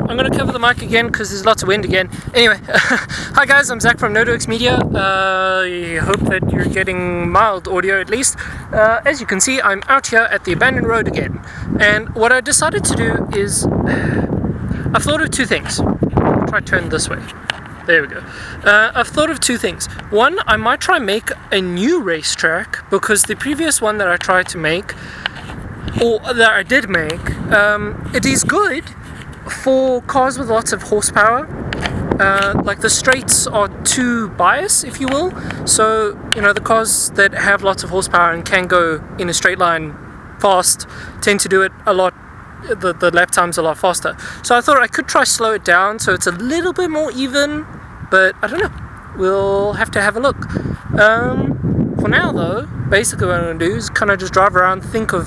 I'm going to cover the mic again because there's lots of wind again. Anyway, hi guys, I'm Zach from NodeWorks Media. I hope that you're getting mild audio at least. As you can see, I'm out here at the abandoned road again. And what I decided to do is, I've thought of two things. I'll try to turn this way. There we go. I've thought of two things. One, I might try and make a new racetrack because the previous one that I tried to make, or that I did make, it is good for cars with lots of horsepower. Like the straights are too biased, if you will. So, you know, the cars that have lots of horsepower and can go in a straight line fast tend to do it a lot, the lap time's a lot faster. So I thought I could try slow it down so it's a little bit more even, but I don't know. We'll have to have a look. For now though, basically what I'm going to do is kind of just drive around, think of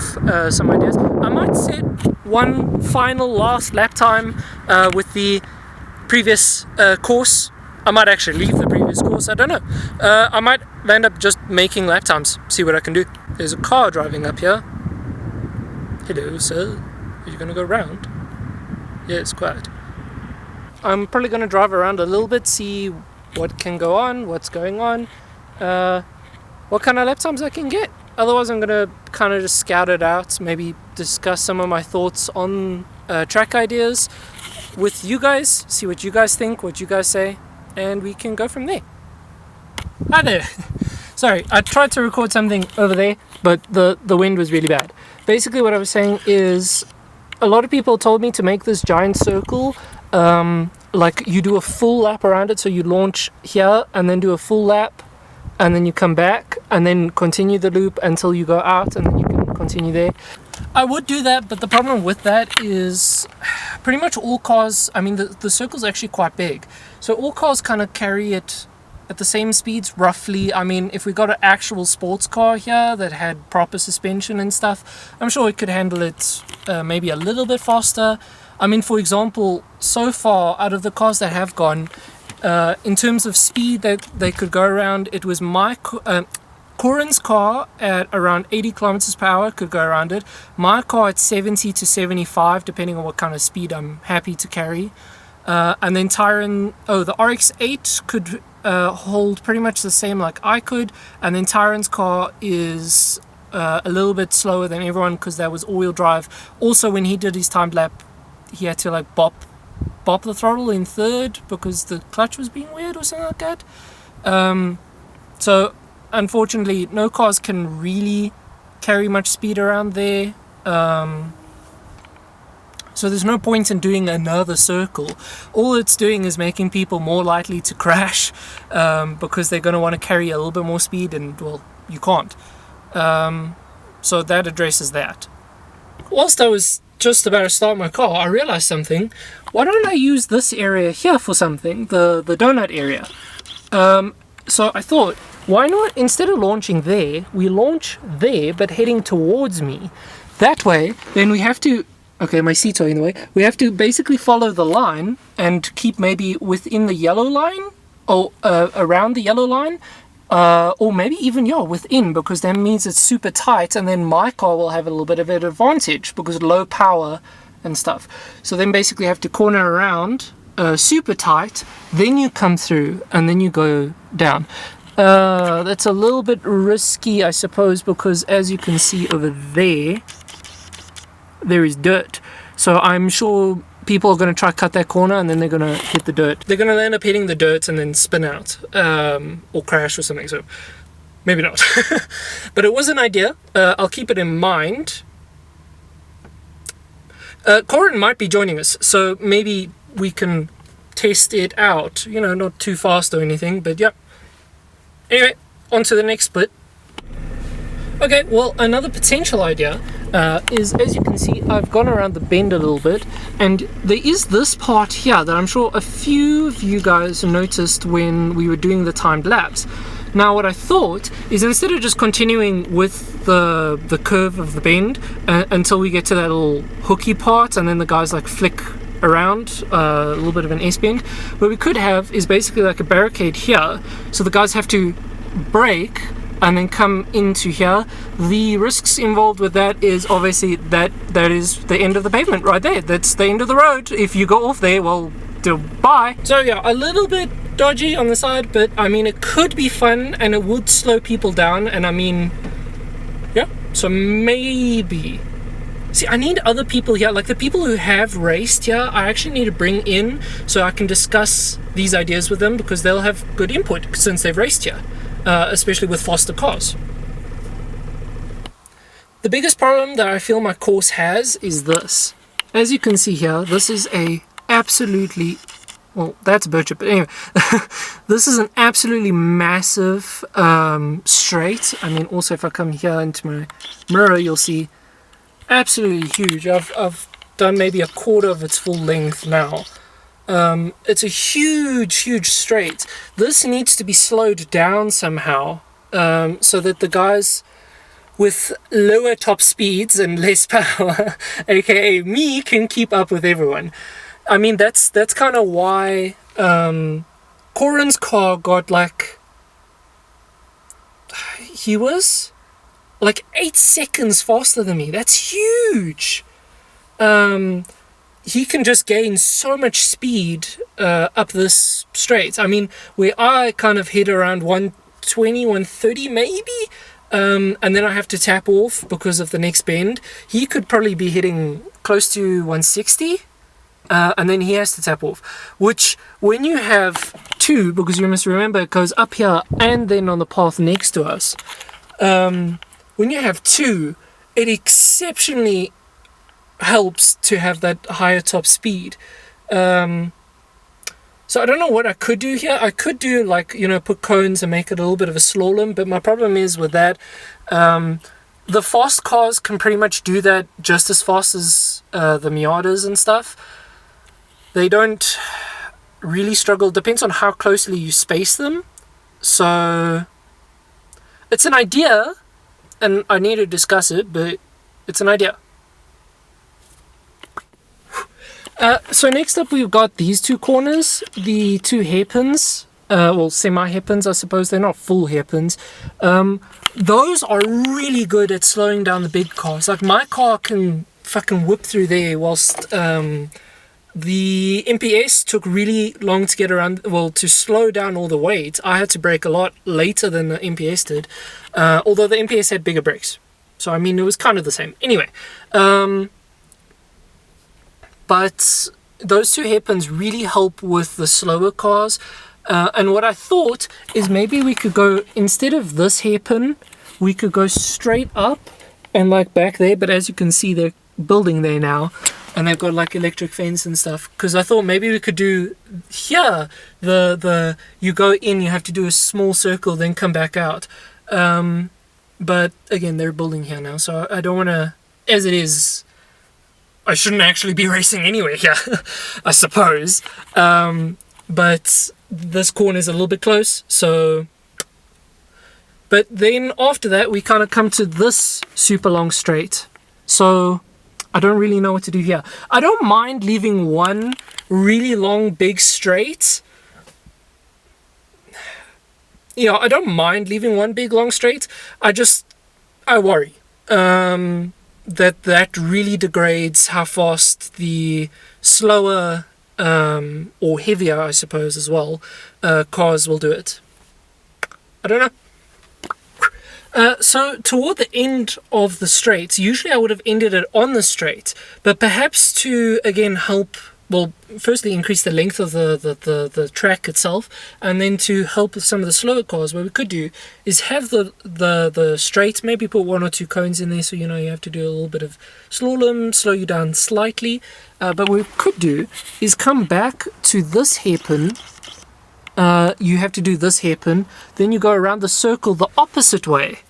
some ideas. I might set one final last lap time with the previous course. I might actually leave the previous course, I don't know. I might end up just making lap times, see what I can do. There's a car driving up here. Hello sir, are you going to go round? Yeah, it's quiet. I'm probably going to drive around a little bit, see what can go on, what's going on. What kind of lap times I can get. Otherwise I'm going to kind of just scout it out, maybe discuss some of my thoughts on track ideas with you guys, see what you guys think, what you guys say, and we can go from there. Hi there. Sorry, I tried to record something over there, but the wind was really bad. Basically what I was saying is, a lot of people told me to make this giant circle, like you do a full lap around it, so you launch here and then do a full lap, and then you come back and then continue the loop until you go out, and then you can continue there. I would do that, but the problem with that is pretty much all cars, I mean the circle's actually quite big, so all cars kind of carry it at the same speeds roughly. I mean, if we got an actual sports car here that had proper suspension and stuff, I'm sure it could handle it maybe a little bit faster. I mean, for example, so far out of the cars that have gone, in terms of speed that they could go around, it was my Corin's car at around 80 kilometers per hour could go around it. My car at 70 to 75, depending on what kind of speed I'm happy to carry. And then the RX-8 could hold pretty much the same like I could. And then Tyron's car is a little bit slower than everyone because that was all-wheel drive. Also, when he did his timed lap, he had to like bop the throttle in third because the clutch was being weird or something like that. So unfortunately no cars can really carry much speed around there, so there's no point in doing another circle. All it's doing is making people more likely to crash, because they're going to want to carry a little bit more speed, and well, you can't. So that addresses that. Whilst I was just about to start my car, I realized something. Why don't I use this area here for something, the donut area? So I thought, why not, instead of launching there, we launch there but heading towards me. That way, then we have to, okay, my seats are in the way, we have to basically follow the line and keep maybe within the yellow line, or around the yellow line, or maybe even, yeah, within, because that means it's super tight, and then my car will have a little bit of an advantage because low power and stuff. So then basically you have to corner around super tight, then you come through and then you go down. That's a little bit risky, I suppose, because as you can see over there is dirt, so I'm sure people are going to try to cut that corner and then they're going to hit the dirt. They're going to end up hitting the dirt and then spin out, or crash or something, so maybe not. But it was an idea. I'll keep it in mind. Corin might be joining us, so maybe we can test it out, you know, not too fast or anything, but yeah. Anyway, on to the next split. Okay, well, another potential idea is, as you can see, I've gone around the bend a little bit, and there is this part here that I'm sure a few of you guys noticed when we were doing the timed laps. Now what I thought is, instead of just continuing with the curve of the bend until we get to that little hooky part and then the guys like flick around a little bit of an S-bend, what we could have is basically like a barricade here, so the guys have to brake and then come into here. The risks involved with that is obviously that is the end of the pavement right there. That's the end of the road. If you go off there, well, bye. So yeah, a little bit dodgy on the side, but I mean, it could be fun and it would slow people down, and I mean, yeah, so maybe. See, I need other people here, like the people who have raced here, I actually need to bring in so I can discuss these ideas with them, because they'll have good input since they've raced here, especially with faster cars. The biggest problem that I feel my course has is this. As you can see here, this is a absolutely, well, that's a bird chip, but anyway, this is an absolutely massive straight. I mean, also if I come here into my mirror, you'll see absolutely huge. I've done maybe a quarter of its full length now. It's a huge straight. This needs to be slowed down somehow, so that the guys with lower top speeds and less power, aka me, can keep up with everyone. I mean, that's kind of why Corin's car got like, he was like 8 seconds faster than me. That's huge. He can just gain so much speed up this straight. I mean, where I kind of hit around 120, 130 maybe, and then I have to tap off because of the next bend, he could probably be hitting close to 160, and then he has to tap off. Which, when you have two, because you must remember it goes up here and then on the path next to us, when you have two, it exceptionally helps to have that higher top speed. So I don't know what I could do here. I could do, like, you know, put cones and make it a little bit of a slalom, but my problem is with that, the fast cars can pretty much do that just as fast as the Miatas and stuff. They don't really struggle. Depends on how closely you space them. So it's an idea, and I need to discuss it, but it's an idea. So next up we've got these two corners, the two hairpins, well, semi-hairpins, I suppose. They're not full hairpins. Those are really good at slowing down the big cars. Like, my car can fucking whip through there, whilst the MPS took really long to get around, well, to slow down all the weight. I had to brake a lot later than the MPS did, although the MPS had bigger brakes. So, I mean, it was kind of the same. Anyway, but those two hairpins really help with the slower cars. And what I thought is maybe we could go, instead of this hairpin, we could go straight up and like back there. But as you can see, they're building there now, and they've got like electric fence and stuff. Because I thought maybe we could do here, the you go in, you have to do a small circle, then come back out. But again, they're building here now, so I don't want to, as it is, I shouldn't actually be racing anywhere here, I suppose. But this corner is a little bit close, so... But then after that, we kind of come to this super long straight. So I don't really know what to do here. I don't mind leaving one really long, big straight. Yeah, I don't mind leaving one big, long straight. I worry. That really degrades how fast the slower or heavier, I suppose, as well, cars will do it. I don't know. So toward the end of the straight, usually I would have ended it on the straight, but perhaps to again help, well, firstly increase the length of the track itself, and then to help with some of the slower cars, what we could do is have the straight, maybe put 1 or 2 cones in there, so you know you have to do a little bit of slalom, slow you down slightly. But what we could do is come back to this hairpin. You have to do this hairpin, then you go around the circle the opposite way,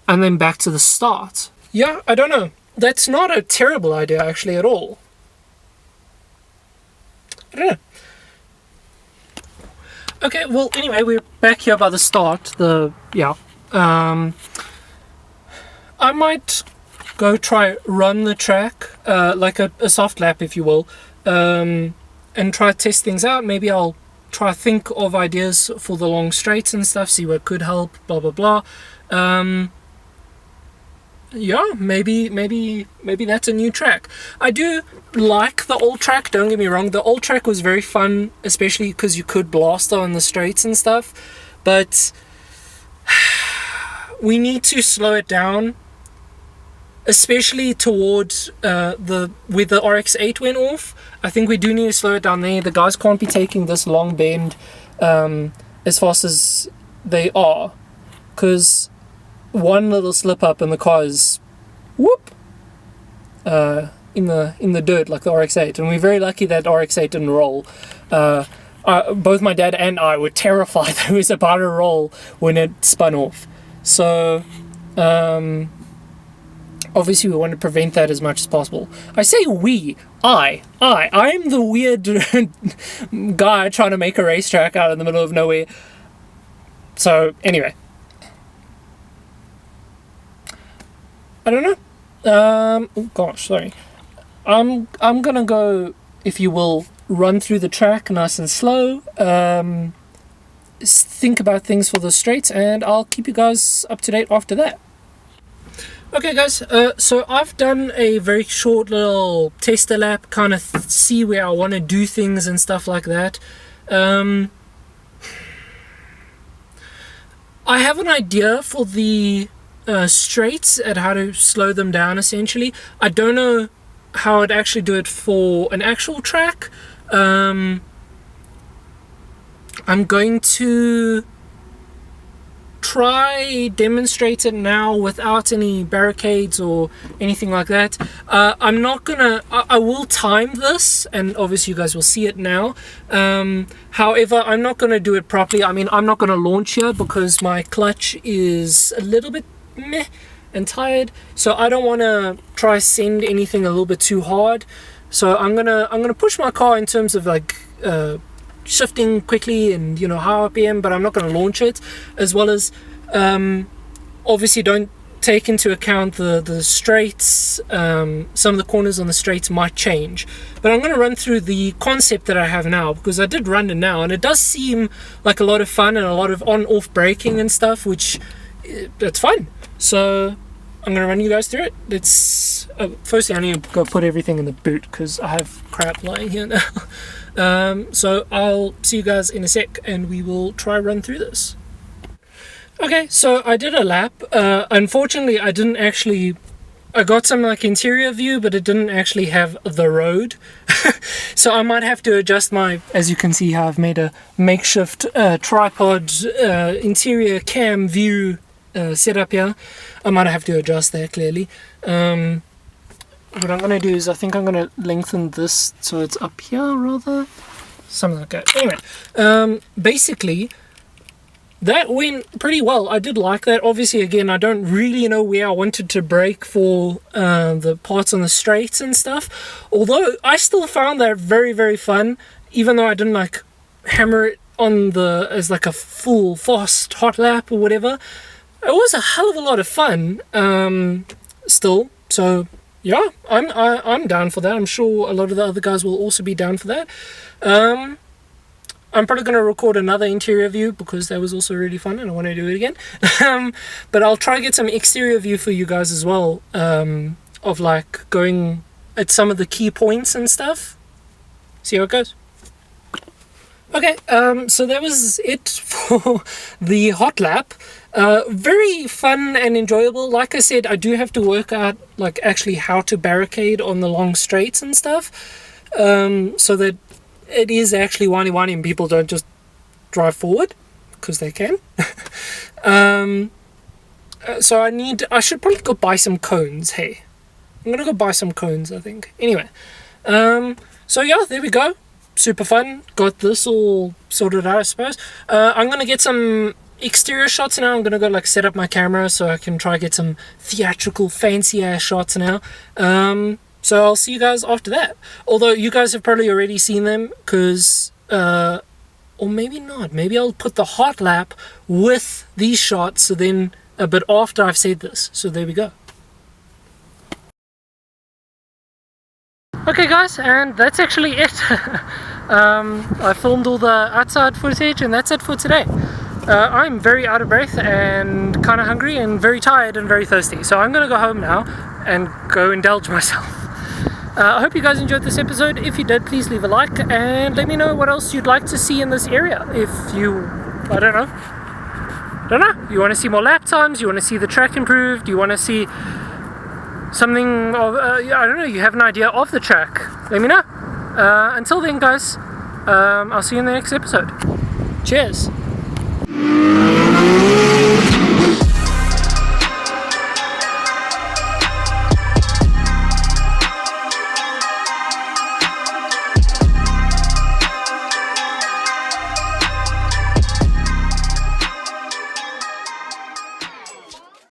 and then back to the start. Yeah, I don't know. That's not a terrible idea actually at all. I don't know. Okay, well, anyway, we're back here by the start. I might go try run the track, like a soft lap, if you will, and try to test things out. Maybe I'll try think of ideas for the long straights and stuff, see what could help, blah blah blah. Yeah, maybe that's a new track. I do like the old track, don't get me wrong. The old track was very fun, especially because you could blast on the straights and stuff, but we need to slow it down, especially towards where the RX-8 went off. I think we do need to slow it down there. The guys can't be taking this long bend as fast as they are, because one little slip up and the car is whoop in the dirt like the RX-8, and we're very lucky that RX-8 didn't roll. Both my dad and I were terrified that it was about to roll when it spun off. So obviously we want to prevent that as much as possible. I say we, I'm the weird guy trying to make a racetrack out in the middle of nowhere. So anyway, I don't know. Oh gosh, sorry. I'm gonna go, if you will, run through the track nice and slow. Think about things for the straights, and I'll keep you guys up to date after that. Okay guys, so I've done a very short little tester lap, kind of see where I want to do things and stuff like that. I have an idea for the straights and how to slow them down essentially. I don't know how I'd actually do it for an actual track. I'm going to try demonstrate it now without any barricades or anything like that. I'm not gonna, I will time this, and obviously you guys will see it now. However, I'm not gonna do it properly. I mean, I'm not gonna launch here because my clutch is a little bit meh and tired, so I don't want to try send anything a little bit too hard. So I'm gonna push my car in terms of like shifting quickly and, you know, high RPM, but I'm not going to launch it, as well as obviously don't take into account the straights. Some of the corners on the straights might change, but I'm going to run through the concept that I have now, because I did run it now and it does seem like a lot of fun and a lot of on-off braking and stuff, which it's fun. So I'm going to run you guys through it. Let's firstly I need to go put everything in the boot because I have crap lying here now. So I'll see you guys in a sec and we will try run through this. Okay, so I did a lap. Unfortunately I didn't actually, I got some like interior view, but it didn't actually have the road. So I might have to adjust my, as you can see how I've made a makeshift tripod interior cam view setup here. I might have to adjust that clearly. What I'm going to do is I think I'm going to lengthen this so it's up here rather. Something like that. Anyway, basically that went pretty well. I did like that. Obviously, again, I don't really know where I wanted to brake for the parts on the straights and stuff. Although I still found that very, very fun, even though I didn't like hammer it on the as like a full fast hot lap or whatever. It was a hell of a lot of fun still. So yeah, I'm down for that. I'm sure a lot of the other guys will also be down for that. I'm probably going to record another interior view because that was also really fun and I want to do it again. But I'll try to get some exterior view for you guys as well, of like going at some of the key points and stuff. See how it goes. Okay, so that was it for the hot lap. Very fun and enjoyable. Like I said, I do have to work out like actually how to barricade on the long straights and stuff, so that it is actually windy and people don't just drive forward, because they can. So I should probably go buy some cones. Hey, I'm gonna go buy some cones, I think. Anyway, so yeah, there we go. Super fun. Got this all sorted out, I suppose. I'm gonna get some exterior shots now. I'm gonna go like set up my camera so I can try get some theatrical fancy ass shots now. So I'll see you guys after that. Although you guys have probably already seen them, because or maybe not. Maybe I'll put the hot lap with these shots, so then a bit after I've said this. So there we go. Okay guys, and that's actually it. I filmed all the outside footage, and that's it for today. I'm very out of breath and kind of hungry and very tired and very thirsty, so I'm gonna go home now and go indulge myself. I hope you guys enjoyed this episode. If you did, please leave a like and let me know what else you'd like to see in this area. If you, I don't know, you want to see more lap times, you want to see the track improved, you want to see something of, I don't know, you have an idea of the track, let me know. Until then guys, I'll see you in the next episode. Cheers!